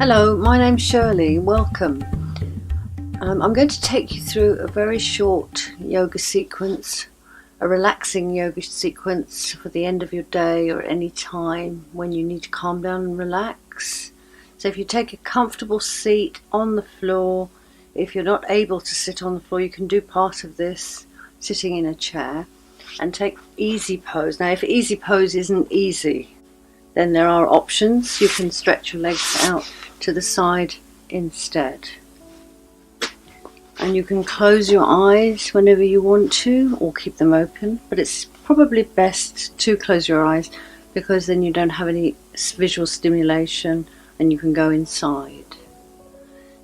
Hello, my name's Shirley. Welcome. I'm going to take you through a very short yoga sequence, a relaxing yoga sequence for the end of your day or any time when you need to calm down and relax. So if you take a comfortable seat on the floor, if you're not able to sit on the floor, you can do part of this sitting in a chair and take easy pose. Now, if easy pose isn't easy, then there are options. You can stretch your legs out to the side instead. And you can close your eyes whenever you want to, or keep them open, but it's probably best to close your eyes because then you don't have any visual stimulation and you can go inside.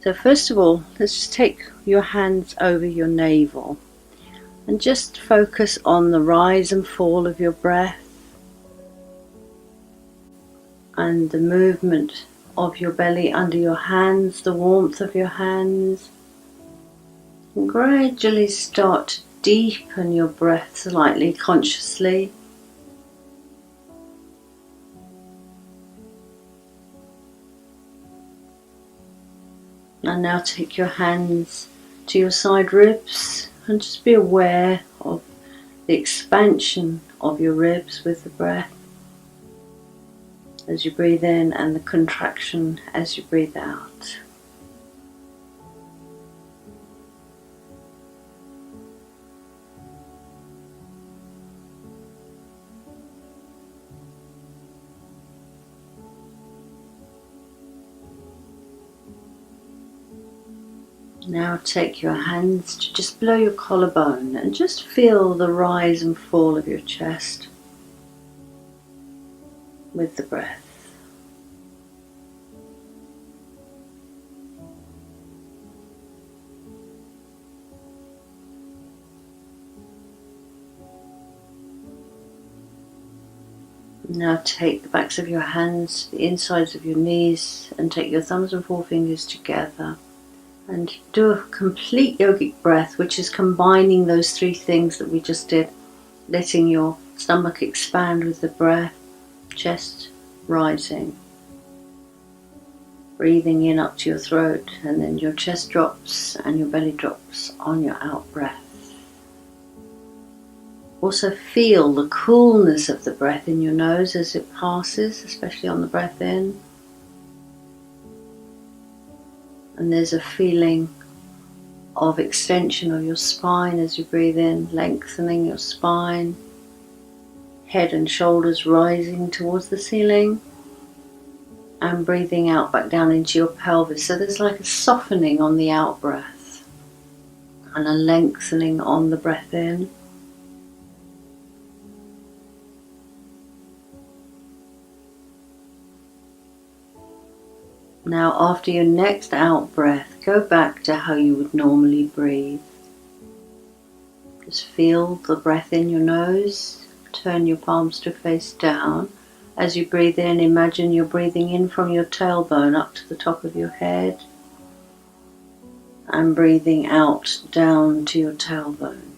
So first of all, let's just take your hands over your navel and just focus on the rise and fall of your breath and the movement of your belly under your hands, the warmth of your hands. And gradually start to deepen your breath slightly, consciously. And now take your hands to your side ribs and just be aware of the expansion of your ribs with the breath as you breathe in and the contraction as you breathe out. Now take your hands to just below your collarbone and just feel the rise and fall of your chest with the breath. Now take the backs of your hands, the insides of your knees, and take your thumbs and forefingers together and do a complete yogic breath, which is combining those three things that we just did, letting your stomach expand with the breath, chest rising, breathing in up to your throat, and then your chest drops and your belly drops on your out breath. Also feel the coolness of the breath in your nose as it passes, especially on the breath in. And there's a feeling of extension of your spine as you breathe in, lengthening your spine, head and shoulders rising towards the ceiling, and breathing out back down into your pelvis. So there's like a softening on the out breath and a lengthening on the breath in. Now, after your next out breath, go back to how you would normally breathe. Just feel the breath in your nose. Turn your palms to face down. As you breathe in, imagine you're breathing in from your tailbone up to the top of your head. And breathing out down to your tailbone.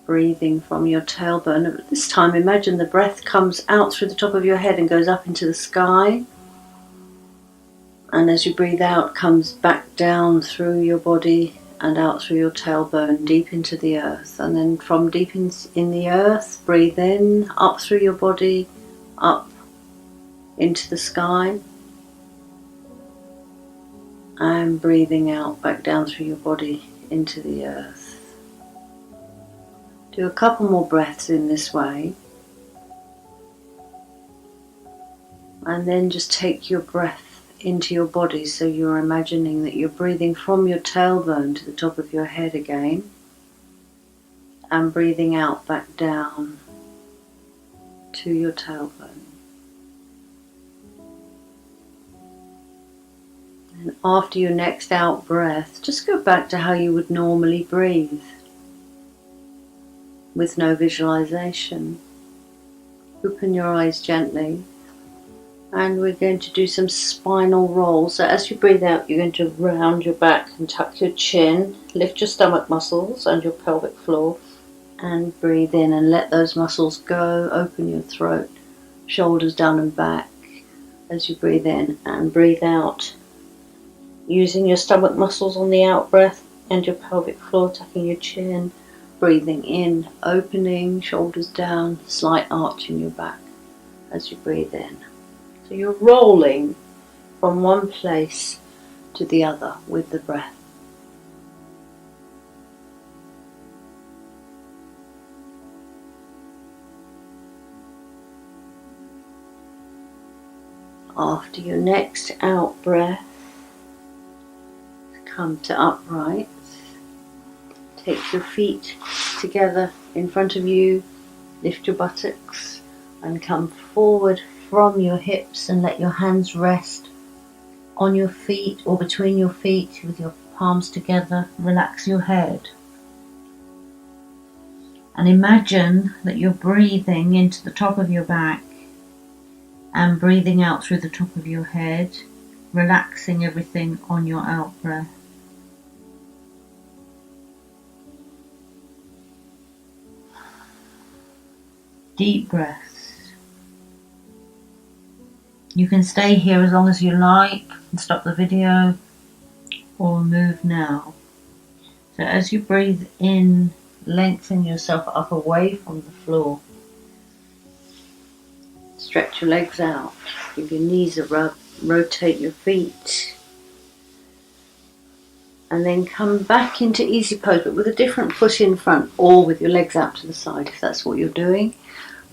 Breathing from your tailbone. At this time, imagine the breath comes out through the top of your head and goes up into the sky. And as you breathe out, comes back down through your body and out through your tailbone, deep into the earth. And then from deep in the earth, breathe in, up through your body, up into the sky. And breathing out, back down through your body, into the earth. Do a couple more breaths in this way. And then just take your breath into your body, so you're imagining that you're breathing from your tailbone to the top of your head again, and breathing out back down to your tailbone. And after your next out breath, just go back to how you would normally breathe, with no visualization. Open your eyes gently. And we're going to do some spinal rolls. So as you breathe out, you're going to round your back and tuck your chin, lift your stomach muscles and your pelvic floor, and breathe in and let those muscles go. Open your throat, shoulders down and back as you breathe in, and breathe out. using your stomach muscles on the out breath and your pelvic floor, tucking your chin, breathing in, opening, shoulders down, slight arch in your back as you breathe in. So you're rolling from one place to the other with the breath. After your next out breath, come to upright. Take your feet together in front of you, lift your buttocks and come forward from your hips and let your hands rest on your feet or between your feet with your palms together. Relax your head. And imagine that you're breathing into the top of your back and breathing out through the top of your head, relaxing everything on your out breath. Deep breaths. You can stay here as long as you like and stop the video or move now. So as you breathe in, lengthen yourself up away from the floor. Stretch your legs out. Give your knees a rub. Rotate your feet. And then come back into easy pose, but with a different foot in front or with your legs out to the side if that's what you're doing.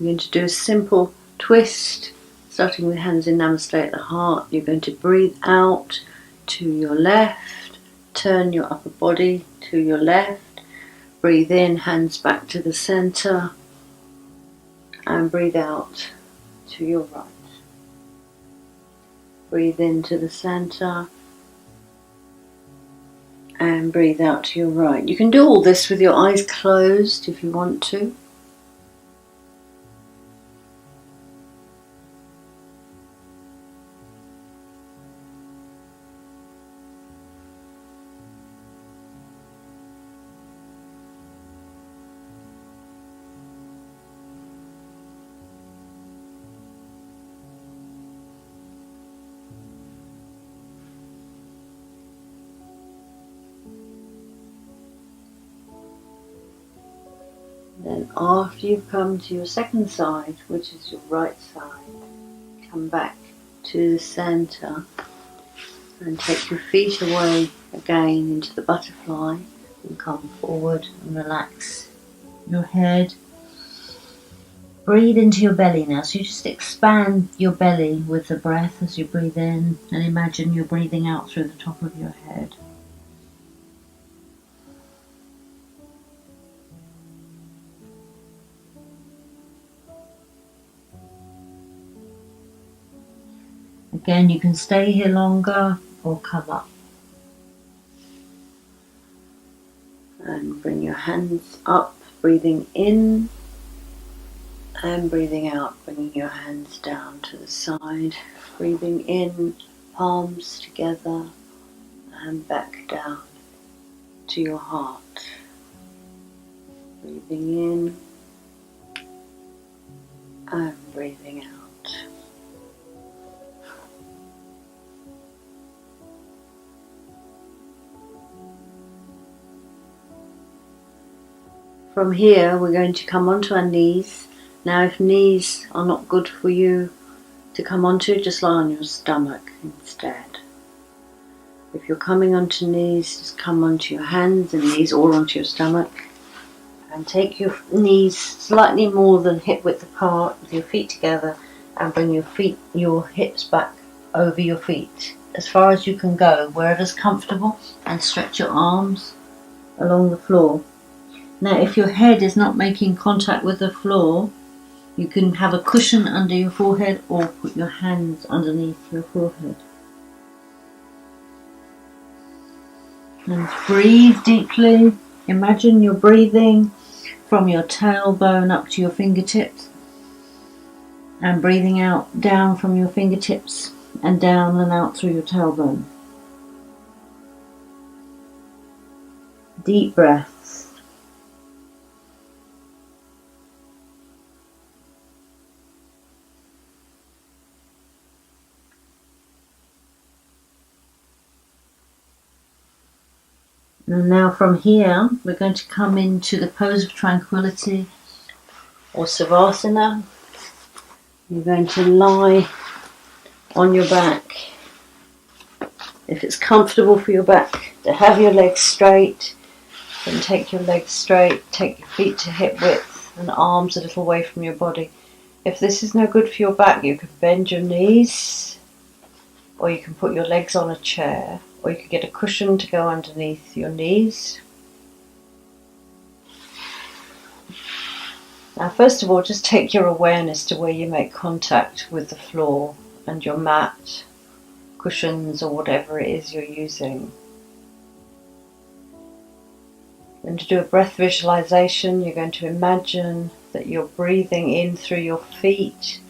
We're going to do a simple twist, starting with hands in Namaste at the heart. You're going to breathe out to your left, turn your upper body to your left, breathe in, hands back to the center, and breathe out to your right. Breathe into the center, and breathe out to your right. You can do all this with your eyes closed if you want to. Then after you've come to your second side, which is your right side, come back to the center and take your feet away again into the butterfly and come forward and relax your head. Breathe into your belly now. So you just expand your belly with the breath as you breathe in and imagine you're breathing out through the top of your head. Again, you can stay here longer or come up. And bring your hands up, breathing in and breathing out, bringing your hands down to the side. Breathing in, palms together and back down to your heart. Breathing in and breathing out. From here, we're going to come onto our knees. Now, if knees are not good for you to come onto, just lie on your stomach instead. If you're coming onto knees, just come onto your hands and knees or onto your stomach. And take your knees slightly more than hip width apart with your feet together and bring your hips back over your feet as far as you can go, wherever's comfortable, and stretch your arms along the floor. Now, if your head is not making contact with the floor, you can have a cushion under your forehead or put your hands underneath your forehead. And breathe deeply. Imagine you're breathing from your tailbone up to your fingertips and breathing out down from your fingertips and down and out through your tailbone. Deep breaths. And now from here, we're going to come into the pose of tranquility or Savasana. You're going to lie on your back. If it's comfortable for your back to have your legs straight, then take your legs straight, take your feet to hip width and arms a little away from your body. If this is no good for your back, you can bend your knees, or you can put your legs on a chair, or you can get a cushion to go underneath your knees. Now, first of all, just take your awareness to where you make contact with the floor and your mat, cushions, or whatever it is you're using. Then to do a breath visualization, you're going to imagine that you're breathing in through your feet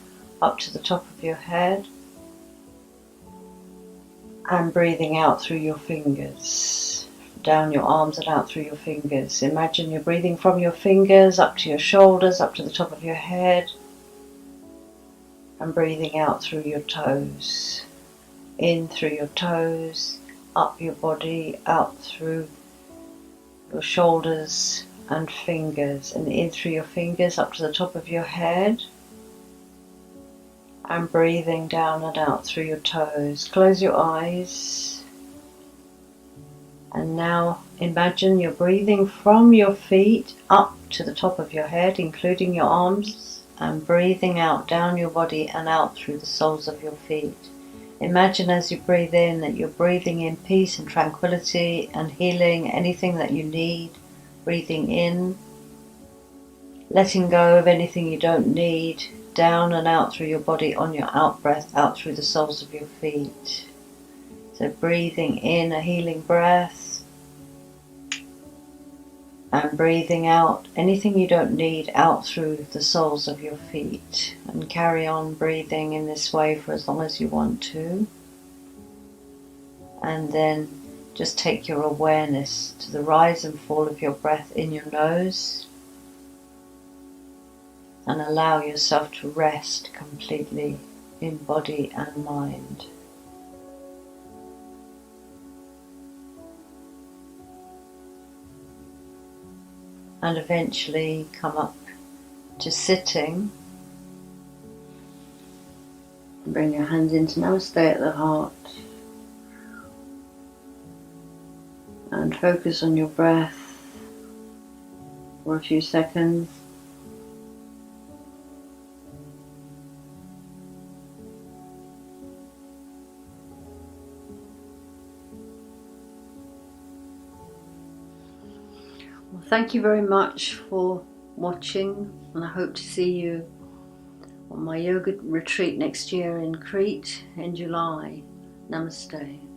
up to the top of your head and breathing out through your fingers, down your arms and out through your fingers. Imagine you're breathing from your fingers up to your shoulders, up to the top of your head, and breathing out through your toes. In through your toes, up your body, out through your shoulders and fingers, and in through your fingers up to the top of your head, and breathing down and out through your toes. Close your eyes, and now imagine you're breathing from your feet up to the top of your head, including your arms, and breathing out down your body and out through the soles of your feet. Imagine as you breathe in that you're breathing in peace and tranquility and healing, anything that you need. Breathing in, letting go of anything you don't need, down and out through your body on your out breath, out through the soles of your feet. So breathing in a healing breath and breathing out anything you don't need out through the soles of your feet. And carry on breathing in this way for as long as you want to. And then just take your awareness to the rise and fall of your breath in your nose and allow yourself to rest completely in body and mind. And eventually come up to sitting. Bring your hands into Namaste at the heart. And focus on your breath for a few seconds. Well, thank you very much for watching, and I hope to see you on my yoga retreat next year in Crete in July. Namaste.